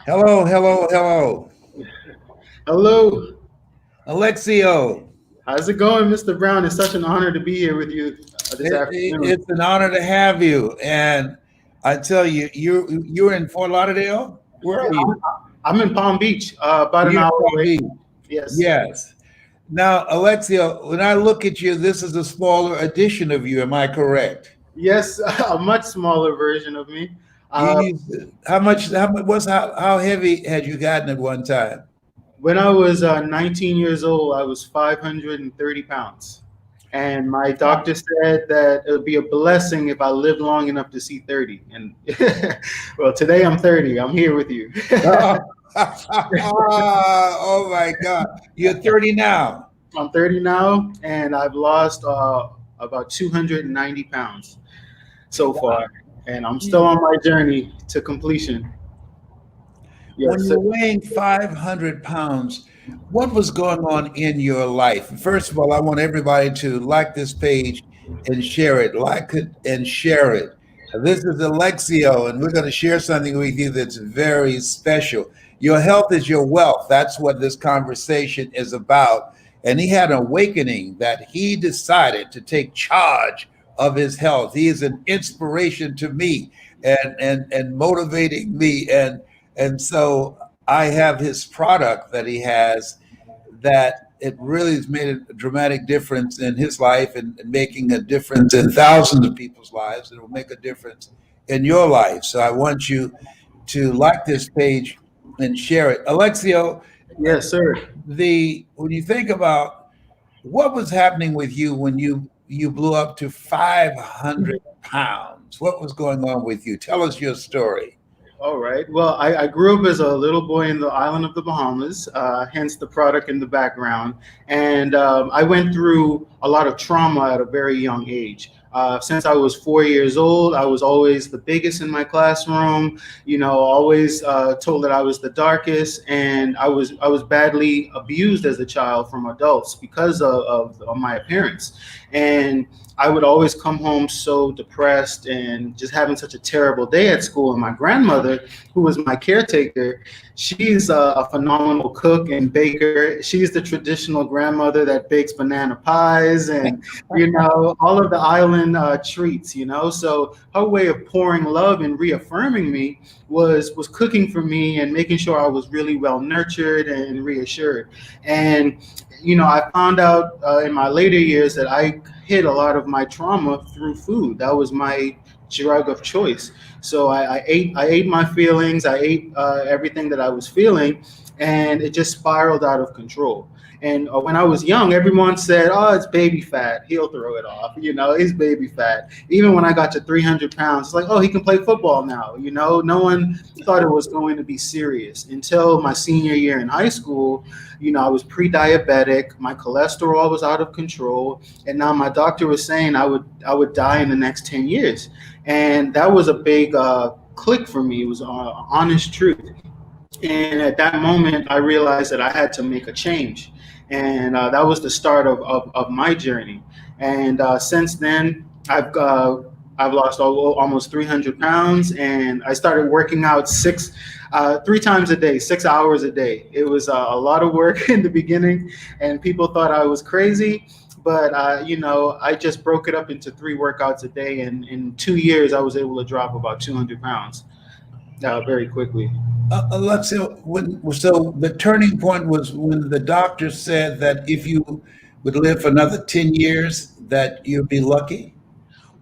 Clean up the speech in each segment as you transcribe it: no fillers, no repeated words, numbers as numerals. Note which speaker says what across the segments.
Speaker 1: Hello, hello, hello.
Speaker 2: Hello.
Speaker 1: Alexiou,
Speaker 2: How's it going, Mr. Brown? It's such an honor to be here with you this afternoon.
Speaker 1: it's an honor to have you. And I tell you, you're in Fort Lauderdale? Where
Speaker 2: Yeah,
Speaker 1: are you?
Speaker 2: I'm in Palm Beach, about an
Speaker 1: You're in
Speaker 2: hour
Speaker 1: Palm
Speaker 2: away.
Speaker 1: Beach.
Speaker 2: Yes.
Speaker 1: Yes. Now, Alexia, when I look at you, this is a smaller edition of you. Am I correct?
Speaker 2: Yes, a much smaller version of me.
Speaker 1: You
Speaker 2: Uh,
Speaker 1: how much? How heavy had you gotten at one time?
Speaker 2: when I was 19 years old, I was 530 pounds. And my doctor said that it would be a blessing if I lived long enough to see 30. And well, today I'm 30. I'm here with you.
Speaker 1: Oh my God! You're 30 now.
Speaker 2: I'm 30 now, and I've lost about 290 pounds so far, and I'm still on my journey to completion.
Speaker 1: When
Speaker 2: Yes, sir.
Speaker 1: you're weighing 500 pounds, what was going on in your life? First of all, I want everybody to like this page and share it. Like it and share it. This is Alexio, and we're going to share something with you that's very special. Your health is your wealth. That's what this conversation is about. And he had an awakening that he decided to take charge of his health. He is an inspiration to me and motivating me. And so I have his product that he has that it really has made a dramatic difference in his life and making a difference in thousands of people's lives. It will make a difference in your life. So I want you to like this page and share it. Alexio,
Speaker 2: Yes, sir.
Speaker 1: the when you think about what was happening with you when you blew up to 500 pounds, what was going on with you? Tell us your story.
Speaker 2: All right. Well, I grew up as a little boy in the island of the Bahamas, hence the product in the background. And I went through a lot of trauma at a very young age. Since I was 4 years old, I was always the biggest in my classroom. Always told that I was the darkest, and I was badly abused as a child from adults because of my appearance. And I would always come home so depressed and just having such a terrible day at school. And my grandmother, who was my caretaker, she's a phenomenal cook and baker. She's the traditional grandmother that bakes banana pies and, all of the island treats, So her way of pouring love and reaffirming me was cooking for me and making sure I was really well nurtured and reassured. And I found out in my later years that I hid a lot of my trauma through food. That was my drug of choice. So I ate my feelings. I ate everything that I was feeling, and it just spiraled out of control. And when I was young, everyone said, "Oh, it's baby fat. He'll throw it off. It's baby fat." Even when I got to 300 pounds, it's like, "Oh, he can play football now." No one thought it was going to be serious until my senior year in high school. I was pre-diabetic. My cholesterol was out of control, and now my doctor was saying I would die in the next 10 years, and that was a big click for me. It was honest truth. And at that moment, I realized that I had to make a change. And that was the start of my journey. And since then, I've lost almost 300 pounds, and I started working out 3 times a day, 6 hours a day. It was a lot of work in the beginning, and people thought I was crazy. But I just broke it up into 3 workouts a day, and in 2 years, I was able to drop about 200 pounds very quickly.
Speaker 1: Alexia, so the turning point was when the doctor said that if you would live for another 10 years, that you'd be lucky.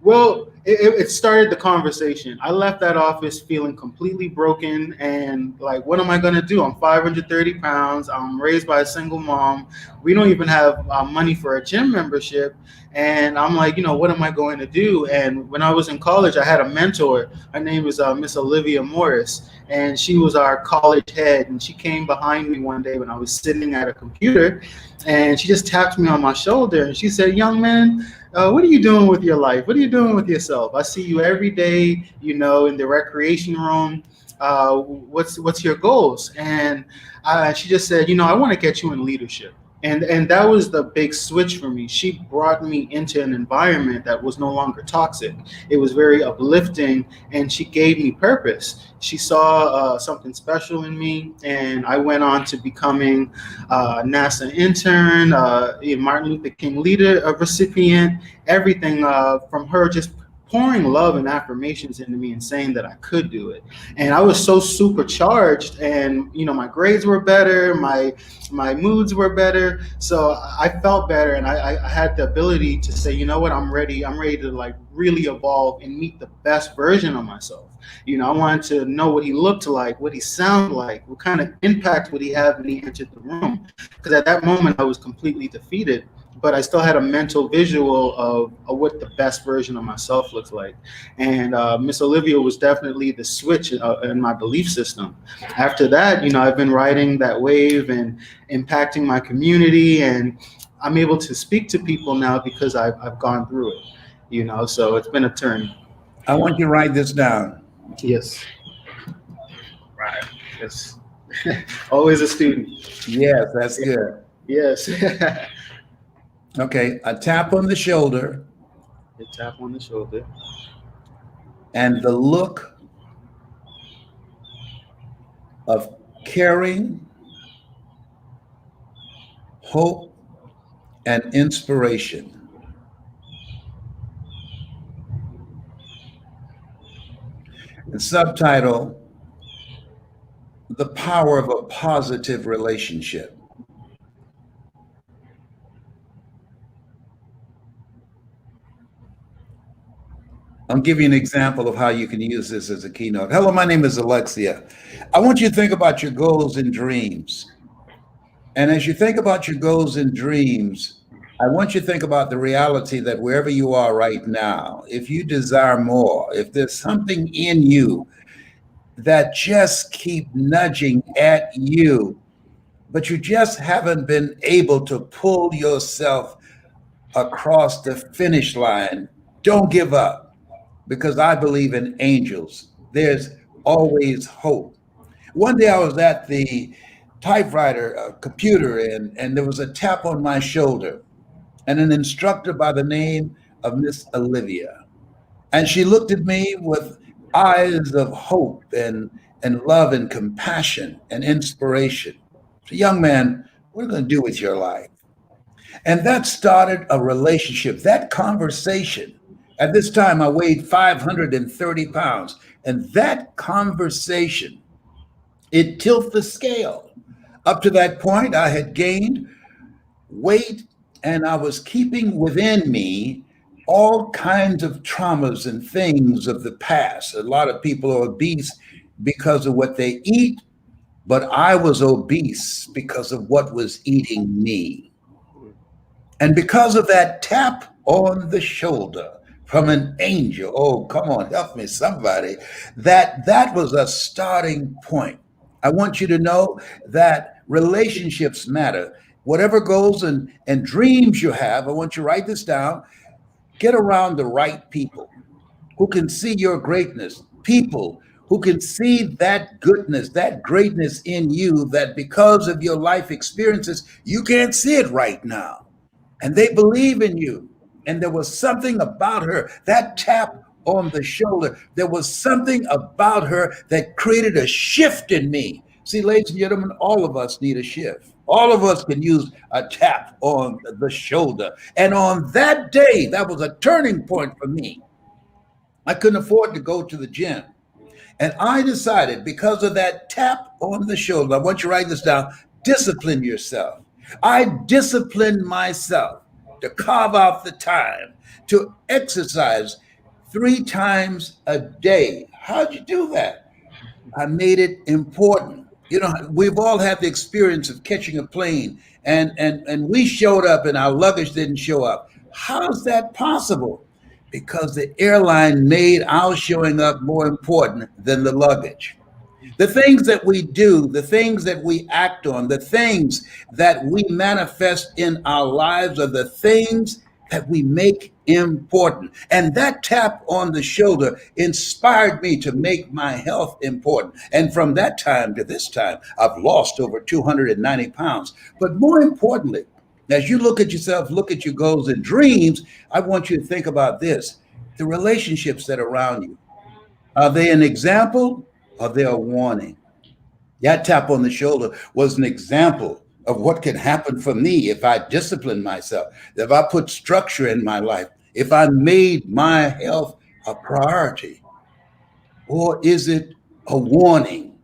Speaker 2: Well, it started the conversation. I left that office feeling completely broken and like, what am I going to do? I'm 530 pounds. I'm raised by a single mom. We don't even have money for a gym membership. And I'm like, what am I going to do? And when I was in college, I had a mentor. Her name is Miss Olivia Morris. And she was our college head. And she came behind me one day when I was sitting at a computer. And she just tapped me on my shoulder. And she said, "Young man, what are you doing with your life? What are you doing with yourself? I see you every day, in the recreation room. What's your goals?" And she just said, "I want to get you in leadership." And that was the big switch for me. She brought me into an environment that was no longer toxic. It was very uplifting, and she gave me purpose. She saw something special in me, and I went on to becoming a NASA intern, a Martin Luther King leader, a recipient. Everything from her just pouring love and affirmations into me and saying that I could do it. And I was so supercharged, and my grades were better, my moods were better, so I felt better, and I had the ability to say, you know what, I'm ready to like really evolve and meet the best version of myself. I wanted to know what he looked like, what he sounded like, what kind of impact would he have when he entered the room, because at that moment I was completely defeated, but I still had a mental visual of what the best version of myself looks like. And Miss Olivia was definitely the switch in my belief system. After that, I've been riding that wave and impacting my community, and I'm able to speak to people now because I've gone through it. So it's been a turn.
Speaker 1: I want you to write this down.
Speaker 2: Yes. Right. Yes. Always a student.
Speaker 1: Yes, that's good.
Speaker 2: Yes.
Speaker 1: Okay, a tap on the shoulder
Speaker 2: A tap on the shoulder.
Speaker 1: and the look of caring, hope, and inspiration. The subtitle, The Power of a Positive Relationship. I'll give you an example of how you can use this as a keynote. Hello, my name is Alexia. I want you to think about your goals and dreams. And as you think about your goals and dreams, I want you to think about the reality that wherever you are right now, if you desire more, if there's something in you that just keep nudging at you, but you just haven't been able to pull yourself across the finish line, don't give up, because I believe in angels. There's always hope. One day I was at the typewriter computer, and there was a tap on my shoulder, and an instructor by the name of Miss Olivia. And she looked at me with eyes of hope and love and compassion and inspiration. So, young man, what are you going to do with your life? And that started a relationship, that conversation. At this time, I weighed 530 pounds. And that conversation, it tilted the scale. Up to that point, I had gained weight, and I was keeping within me all kinds of traumas and things of the past. A lot of people are obese because of what they eat, but I was obese because of what was eating me. And because of that tap on the shoulder from an angel, oh, come on, help me, somebody, that was a starting point. I want you to know that relationships matter. Whatever goals and dreams you have, I want you to write this down. Get around the right people who can see your greatness, people who can see that goodness, that greatness in you, that because of your life experiences, you can't see it right now. And they believe in you. And there was something about her, that tap on the shoulder, there was something about her that created a shift in me. See, ladies and gentlemen, all of us need a shift. All of us can use a tap on the shoulder. And on that day, that was a turning point for me. I couldn't afford to go to the gym. And I decided, because of that tap on the shoulder, I want you to write this down, discipline yourself. I disciplined myself to carve out the time to exercise 3 times a day. How'd you do that? I made it important. You know, we've all had the experience of catching a plane, and we showed up and our luggage didn't show up. How's that possible? Because the airline made our showing up more important than the luggage. The things that we do, the things that we act on, the things that we manifest in our lives are the things that we make important. And that tap on the shoulder inspired me to make my health important. And from that time to this time, I've lost over 290 pounds. But more importantly, as you look at yourself, look at your goals and dreams, I want you to think about this: the relationships that are around you. Are they an example? Or are they a warning? That tap on the shoulder was an example of what can happen for me if I discipline myself, if I put structure in my life, if I made my health a priority. Or is it a warning?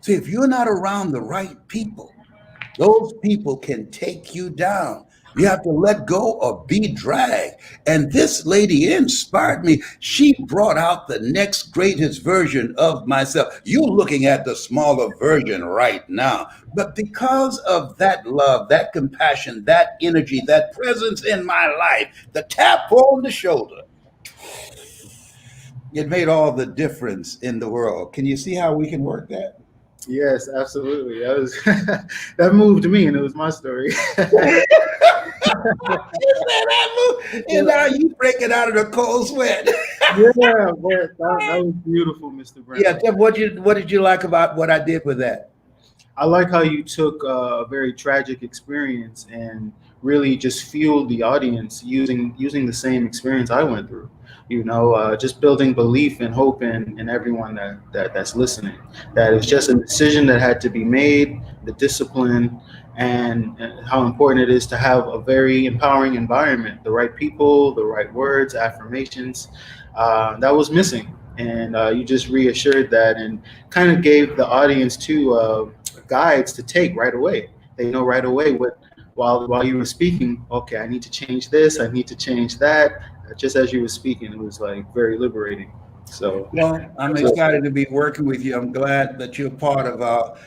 Speaker 1: See, if you're not around the right people, those people can take you down. You have to let go or be dragged. And this lady inspired me. She brought out the next greatest version of myself. You're looking at the smaller version right now. But because of that love, that compassion, that energy, that presence in my life, the tap on the shoulder, it made all the difference in the world. Can you see how we can work that?
Speaker 2: Yes, absolutely. That was that moved me, and it was my story.
Speaker 1: And now you break it out of the cold sweat.
Speaker 2: Yeah, but that was beautiful, Mr. Brown.
Speaker 1: Yeah, Tim, what did you like about what I did with that?
Speaker 2: I like how you took a very tragic experience and really just fueled the audience using the same experience I went through. Just building belief and hope in everyone that's listening. That it's just a decision that had to be made, the discipline, and how important it is to have a very empowering environment, the right people, the right words, affirmations. That was missing. And you just reassured that and kind of gave the audience two guides to take right away. They know right away what while you were speaking. Okay, I need to change this. I need to change that. Just as you were speaking, it was like very liberating. So,
Speaker 1: Well, I'm excited to be working with you. I'm glad that you're part of our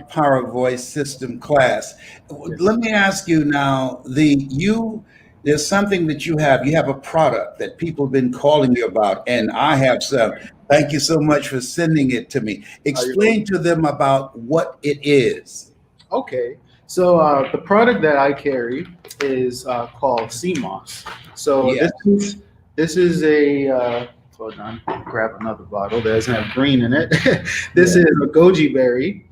Speaker 1: Power Voice System class.
Speaker 2: yes,
Speaker 1: Let me ask you now, there's something that you have. You have a product that people have been calling you about, and I have some. Thank you so much for sending it to me.
Speaker 2: you're
Speaker 1: Explain
Speaker 2: welcome.
Speaker 1: to them about what it is.
Speaker 2: Okay. So the product that I carry is called cmos. So
Speaker 1: Yeah.
Speaker 2: this is a hold on, grab another bottle. That doesn't have green in it. This
Speaker 1: Yeah.
Speaker 2: is a goji berry.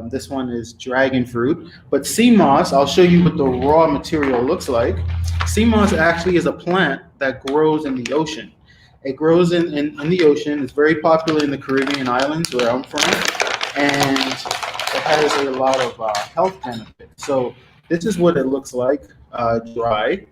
Speaker 2: This one is dragon fruit. But cmos, I'll show you what the raw material looks like. Cmos actually is a plant that grows in the ocean. It grows in the ocean. It's very popular in the Caribbean islands where I'm from. And it has a lot of health benefits. So this is what it looks like dry.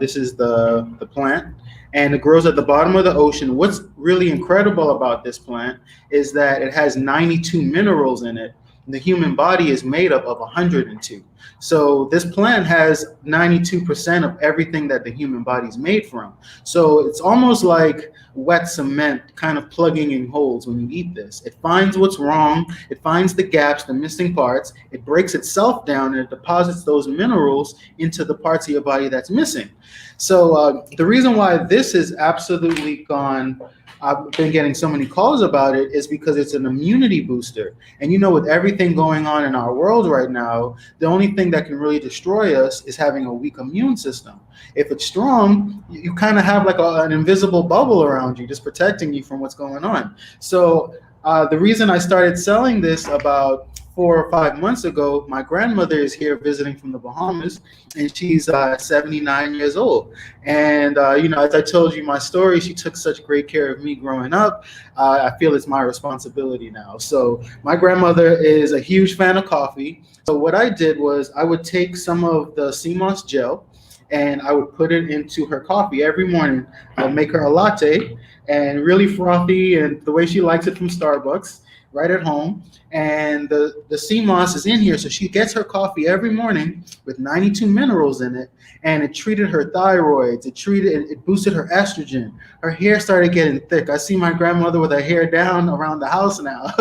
Speaker 2: This is the plant, and it grows at the bottom of the ocean. What's really incredible about this plant is that it has 92 minerals in it. The human body is made up of 102. So this plant has 92% of everything that the human body is made from. So it's almost like wet cement kind of plugging in holes when you eat this. It finds what's wrong, it finds the gaps, the missing parts, it breaks itself down and it deposits those minerals into the parts of your body that's missing. So the reason why this has absolutely gone, I've been getting so many calls about it, is because it's an immunity booster. And with everything going on in our world right now, the only thing that can really destroy us is having a weak immune system. If it's strong, you kind of have like an invisible bubble around you, just protecting you from what's going on. So the reason I started selling this about 4 or 5 months ago, my grandmother is here visiting from the Bahamas, and she's 79 years old. And as I told you my story, she took such great care of me growing up. I feel it's my responsibility now. So my grandmother is a huge fan of coffee. So what I did was I would take some of the CMOS gel and I would put it into her coffee every morning. I'd make her a latte and really frothy and the way she likes it from Starbucks right at home. And the CMOS is in here. So she gets her coffee every morning with 92 minerals in it. And it treated her thyroids. It boosted her estrogen. Her hair started getting thick. I see my grandmother with her hair down around the house now,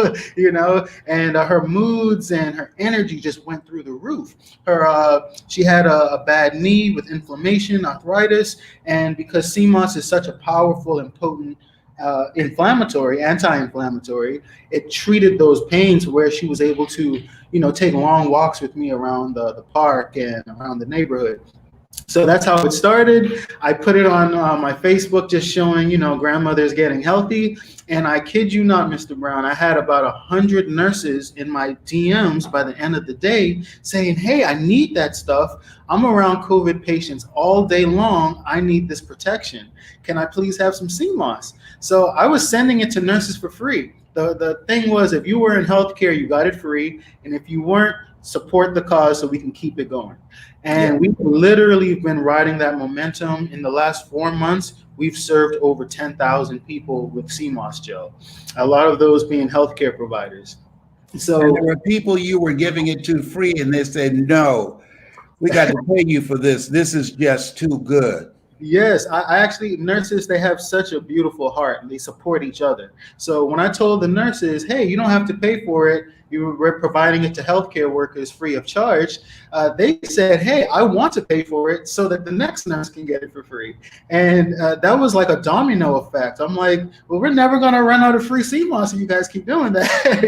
Speaker 2: and her moods and her energy just went through the roof. She had a bad knee with inflammation, arthritis, and because CMOS is such a powerful and potent anti-inflammatory, it treated those pains where she was able to, take long walks with me around the park and around the neighborhood. So that's how it started. I put it on my Facebook, just showing, grandmothers getting healthy. And I kid you not, Mr. Brown, I had about 100 nurses in my DMs by the end of the day saying, hey, I need that stuff. I'm around COVID patients all day long. I need this protection. Can I please have some CMOS? So I was sending it to nurses for free. The thing was, if you were in healthcare, you got it free. And if you weren't, support the cause so we can keep it going. And we've literally been riding that momentum. In the last 4 months, we've served over 10,000 people with CMOS gel, a lot of those being healthcare providers. So
Speaker 1: and there were people you were giving it to free, and they said, no, we got to pay you for this. This is just too good.
Speaker 2: yes, I actually, nurses, they have such a beautiful heart and they support each other. So when I told the nurses, hey, you don't have to pay for it, we're providing it to healthcare workers free of charge, they said, hey, I want to pay for it so that the next nurse can get it for free. And that was like a domino effect. I'm like, well, we're never going to run out of free CMOS if you guys keep doing that,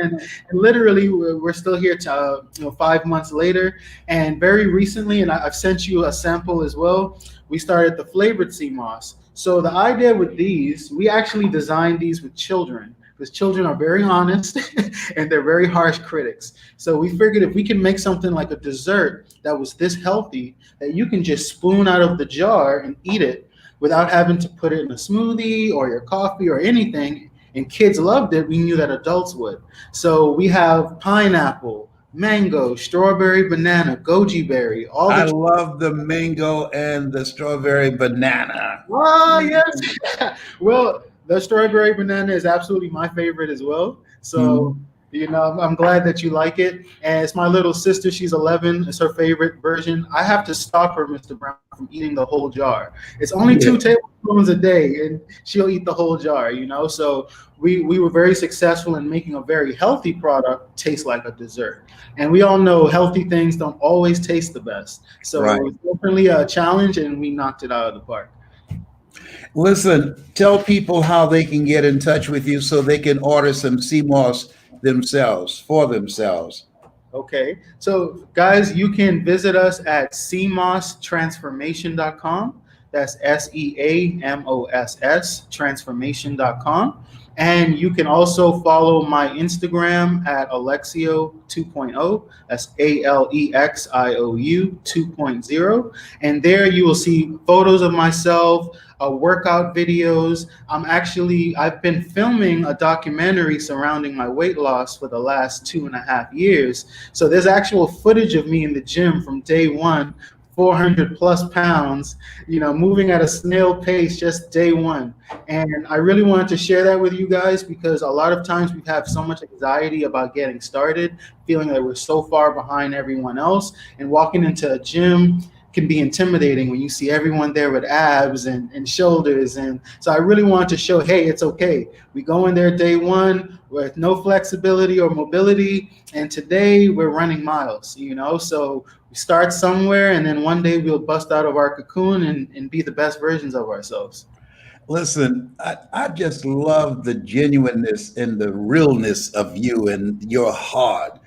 Speaker 2: and literally we're still here to, 5 months later. And very recently, and I've sent you a sample as well, we started the flavored CMOS. So the idea with these, we actually designed these with children, because children are very honest and they're very harsh critics. So we figured if we can make something like a dessert that was this healthy, that you can just spoon out of the jar and eat it without having to put it in a smoothie or your coffee or anything, and kids loved it, we knew that adults would. So we have pineapple, mango, strawberry, banana, goji berry.
Speaker 1: I love the mango and the strawberry banana.
Speaker 2: Oh, yes. Well, the strawberry banana is absolutely my favorite as well. So, I'm glad that you like it. And it's my little sister. She's 11. It's her favorite version. I have to stop her, Mr. Brown, from eating the whole jar. It's only 2 tablespoons a day, and she'll eat the whole jar, So we were very successful in making a very healthy product taste like a dessert. And we all know healthy things don't always taste the best. So It was definitely a challenge, and we knocked it out of the park.
Speaker 1: Listen, tell people how they can get in touch with you so they can order some CMOS for themselves.
Speaker 2: Okay, so guys, you can visit us at cmostransformation.com. That's SEAMOSS transformation.com. And you can also follow my Instagram at Alexiou 2.0. That's ALEXIOU 2.0. And there you will see photos of myself, workout videos. I've been filming a documentary surrounding my weight loss for the last 2.5 years. So there's actual footage of me in the gym from day one, 400 plus pounds, moving at a snail pace just day one. And I really wanted to share that with you guys, because a lot of times we have so much anxiety about getting started, feeling that we're so far behind everyone else, and walking into a gym can be intimidating when you see everyone there with abs and shoulders. And so I really wanted to show, hey, it's okay. We go in there day one with no flexibility or mobility, and today we're running miles, so we start somewhere, and then one day we'll bust out of our cocoon and be the best versions of ourselves.
Speaker 1: Listen, I just love the genuineness and the realness of you and your heart.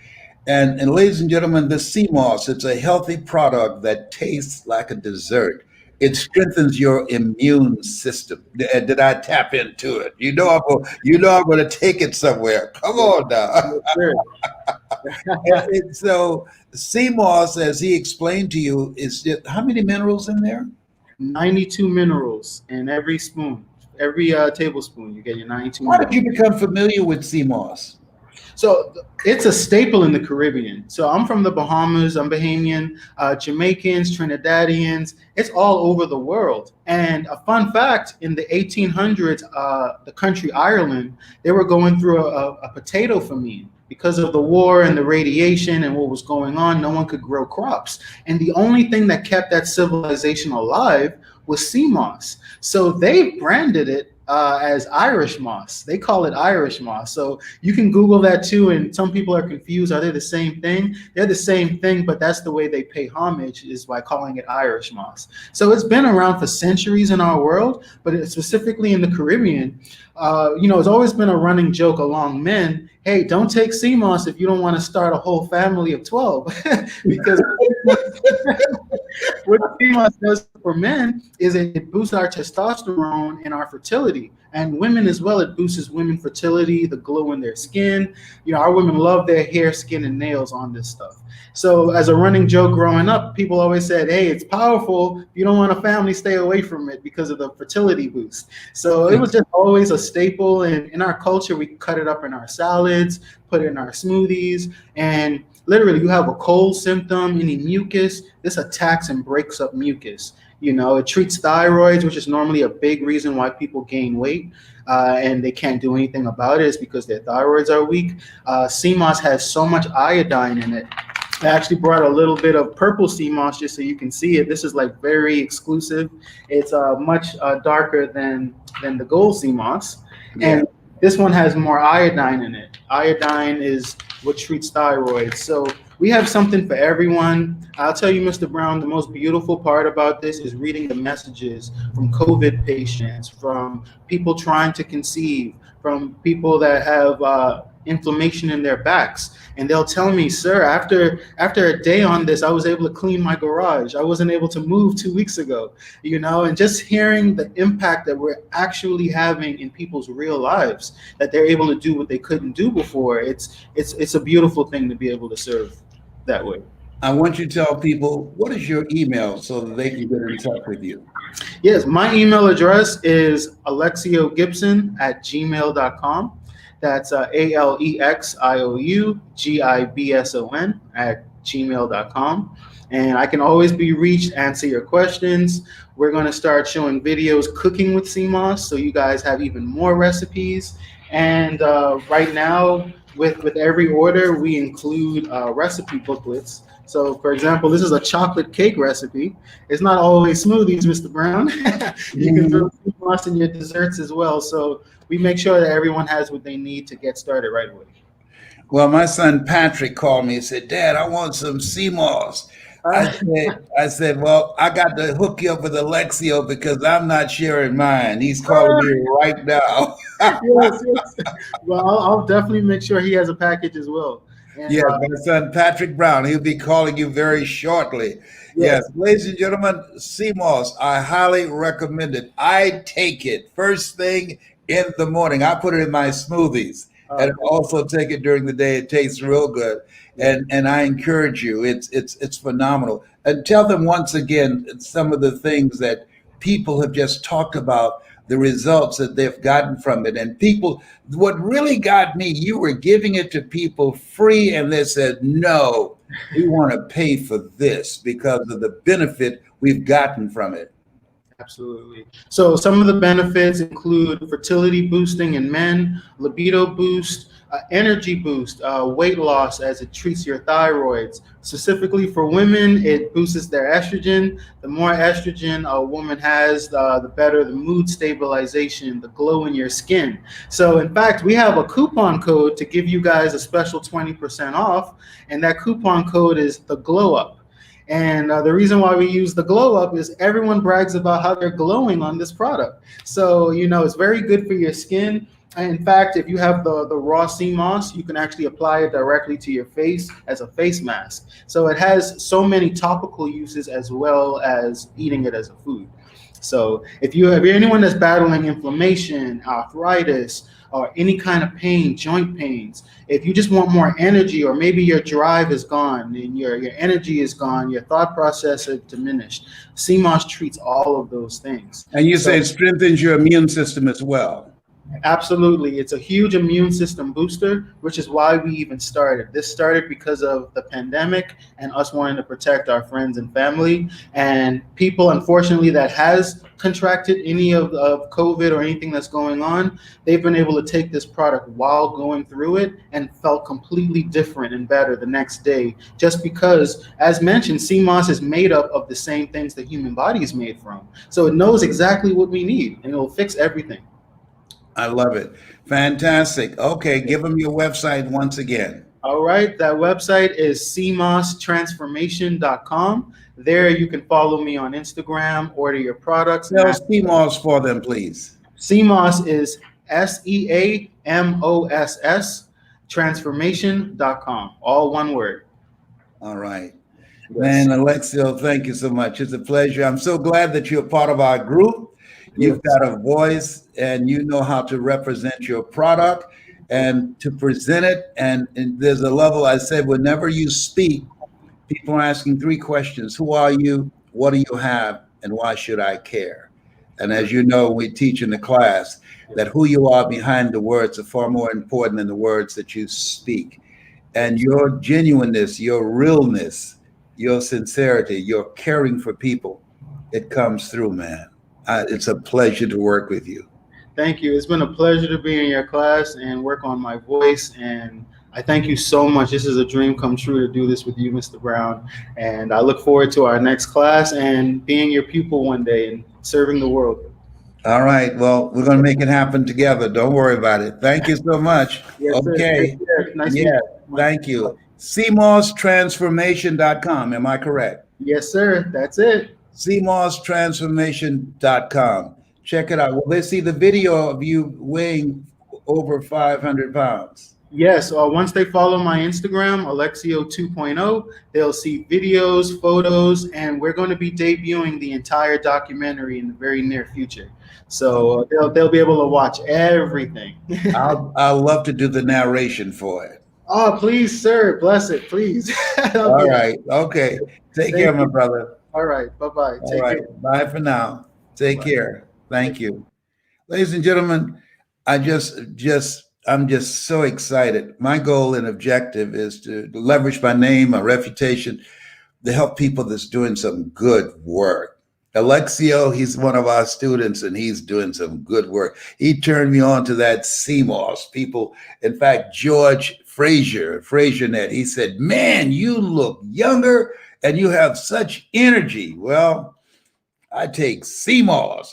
Speaker 1: And ladies and gentlemen, the CMOS, it's a healthy product that tastes like a dessert. It strengthens your immune system. Did I tap into it? I'm going to take it somewhere. Come on now. And so CMOS, as he explained to you, is just, how many minerals in there?
Speaker 2: 92 minerals in every spoon. Every tablespoon, you get your 92
Speaker 1: How
Speaker 2: minerals.
Speaker 1: did you become familiar with CMOS?
Speaker 2: So it's a staple in the Caribbean. So I'm from the Bahamas, I'm Bahamian, Jamaicans, Trinidadians, it's all over the world. And a fun fact, in the 1800s, the country Ireland, they were going through a potato famine. Because of the war and the radiation and what was going on, no one could grow crops. And the only thing that kept that civilization alive was CMOS. So they branded it as Irish moss. They call it Irish moss. So you can Google that too, and some people are confused. Are they the same thing? They're the same thing, but that's the way they pay homage, is by calling it Irish moss. So it's been around for centuries in our world, but specifically in the Caribbean, it's always been a running joke among men. Hey, don't take CMOS if you don't want to start a whole family of 12, because What CMOS does for men is it boosts our testosterone and our fertility. And women as well, it boosts women fertility, the glow in their skin. You know, our women love their hair, skin, and nails on this stuff. So as a running joke growing up, people always said, hey, it's powerful. If you don't want a family, stay away from it because of the fertility boost. So it was just always a staple. And in our culture, we cut it up in our salads, put it in our smoothies, and literally you have a cold symptom, any mucus, this attacks and breaks up mucus. You know, it treats thyroids, which is normally a big reason why people gain weight, and they can't do anything about it. It's because their thyroids are weak. CMOS has so much iodine in it. I actually brought a little bit of purple CMOS just so you can see it. This is like very exclusive. It's much darker than the gold CMOS.
Speaker 1: Yeah.
Speaker 2: And this one has more iodine in it. Iodine is what treats thyroid. So we have something for everyone. I'll tell you, Mr. Brown, the most beautiful part about this is reading the messages from COVID patients, from people trying to conceive, from people that have inflammation in their backs. And they'll tell me, sir, after a day on this, I was able to clean my garage. I wasn't able to move 2 weeks ago, you know, and just hearing the impact that we're actually having in people's real lives, that they're able to do what they couldn't do before. It's a beautiful thing to be able to serve that way.
Speaker 1: I want you to tell people, what is your email so that they can get in touch with you?
Speaker 2: Yes, my email address is alexiogibson@gmail.com. That's ALEXIOUGIBSON@gmail.com. And I can always be reached, answer your questions. We're going to start showing videos cooking with CMOS, so you guys have even more recipes. And right now, with every order, we include recipe booklets. So, for example, this is a chocolate cake recipe. It's not always smoothies, Mr. Brown. You can throw CMOS in your desserts as well. So we make sure that everyone has what they need to get started right away.
Speaker 1: Well, my son Patrick called me and said, Dad, I want some CMOS. I said, well, I got to hook you up with Alexiou because I'm not sharing mine. He's calling me right now.
Speaker 2: Yes, yes. Well, I'll definitely make sure he has a package as well. And,
Speaker 1: Yes, my son Patrick Brown. He'll be calling you very shortly. Yes, ladies and gentlemen, CMOS, I highly recommend it. I take it first thing in the morning. I put it in my smoothies, and also take it during the day. It tastes real good, and I encourage you. It's phenomenal. And tell them once again some of the things that people have just talked about, the results that they've gotten from it. And people, what really got me, you were giving it to people free, and they said, no, we want to pay for this because of the benefit we've gotten from it.
Speaker 2: Absolutely. So some of the benefits include fertility boosting in men, libido boost, energy boost, weight loss as it treats your thyroids. Specifically for women, it boosts their estrogen. The more estrogen a woman has, the better the mood stabilization, the glow in your skin. So in fact, we have a coupon code to give you guys a special 20% off, and that coupon code is the glow up. And the reason why we use the glow up is everyone brags about how they're glowing on this product. So, you know, it's very good for your skin. In fact, if you have the raw CMOS, you can actually apply it directly to your face as a face mask. So it has so many topical uses as well as eating it as a food. So if you're anyone that's battling inflammation, arthritis, or any kind of pain, joint pains, if you just want more energy, or maybe your drive is gone and your energy is gone, your thought process has diminished, CMOS treats all of those things.
Speaker 1: And you say it strengthens your immune system as well.
Speaker 2: Absolutely. It's a huge immune system booster, which is why we even started. This started because of the pandemic and us wanting to protect our friends and family. And people, unfortunately, that has contracted any of COVID or anything that's going on, they've been able to take this product while going through it and felt completely different and better the next day. Just because, as mentioned, CMOS is made up of the same things the human body is made from. So it knows exactly what we need, and it will fix everything.
Speaker 1: I love it. Fantastic. Okay, give them your website once again.
Speaker 2: All right, that website is cmostransformation.com. There you can follow me on Instagram, order your products.
Speaker 1: Tell CMOS for them, please.
Speaker 2: CMOS is SEAMOSS, transformation.com, all one word.
Speaker 1: All right.
Speaker 2: Yes.
Speaker 1: Man, Alexiou, thank you so much. It's a pleasure. I'm so glad that you're part of our group. You've
Speaker 2: Yes.
Speaker 1: got a voice and you know how to represent your product and to present it. And there's a level I said, whenever you speak, people are asking three questions. Who are you? What do you have? And why should I care? And as you know, we teach in the class that who you are behind the words are far more important than the words that you speak. And
Speaker 2: Yes.
Speaker 1: your genuineness, your realness, your sincerity, your caring for people, it comes through, man. It's a pleasure to work with you.
Speaker 2: Thank you. It's been a pleasure to be in your class and work on my voice. And I thank you so much. This is a dream come true to do this with you, Mr. Brown. And I look forward to our next class and being your pupil one day and serving the world.
Speaker 1: All right. Well, we're going to make it happen together. Don't worry about it. Thank you so much.
Speaker 2: Yes, sir.
Speaker 1: Okay.
Speaker 2: Take care. Nice meeting
Speaker 1: Yeah.
Speaker 2: you.
Speaker 1: Thank you. cmostransformation.com. Am I correct?
Speaker 2: Yes, sir. That's it.
Speaker 1: cmostransformation.com. Check it out. Will they see the video of you weighing over 500 pounds?
Speaker 2: Yes, once they follow my Instagram, Alexiou 2.0, they'll see videos, photos, and we're going to be debuting the entire documentary in the very near future. So they'll be able to watch everything.
Speaker 1: I'll love to do the narration for it.
Speaker 2: Oh, please, sir, bless it, please.
Speaker 1: All right. Okay. Take care,
Speaker 2: Thank
Speaker 1: my
Speaker 2: you.
Speaker 1: brother.
Speaker 2: All right, bye-bye.
Speaker 1: All
Speaker 2: Take
Speaker 1: right.
Speaker 2: care.
Speaker 1: Bye for now. Take
Speaker 2: Bye.
Speaker 1: care. Thank you. Ladies and gentlemen, I'm just so excited. My goal and objective is to leverage my name, my reputation, to help people that's doing some good work. Alexiou, he's one of our students and he's doing some good work. He turned me on to that cmos people. In fact, George FrazierNet, he said, man, you look younger and you have such energy. Well, I take cmos.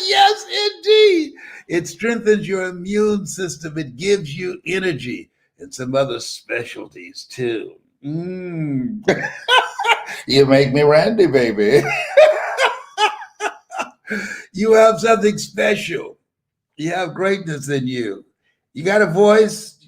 Speaker 1: Yes, indeed. It strengthens your immune system. It gives you energy and some other specialties too. Mm. You make me randy, baby. You have something special. You have greatness in you. You got a voice.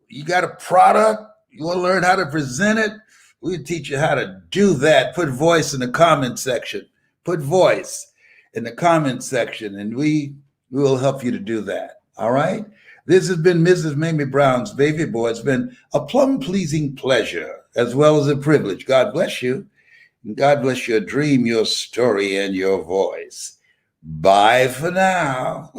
Speaker 1: You got a product. You want to learn how to present it. We'll teach you how to do that. Put voice in the comment section. Put voice in the comment section, and we will help you to do that. All right? This has been Mrs. Mamie Brown's Baby Boy. It's been a plum pleasing pleasure as well as a privilege. God bless you. And God bless your dream, your story, and your voice. Bye for now.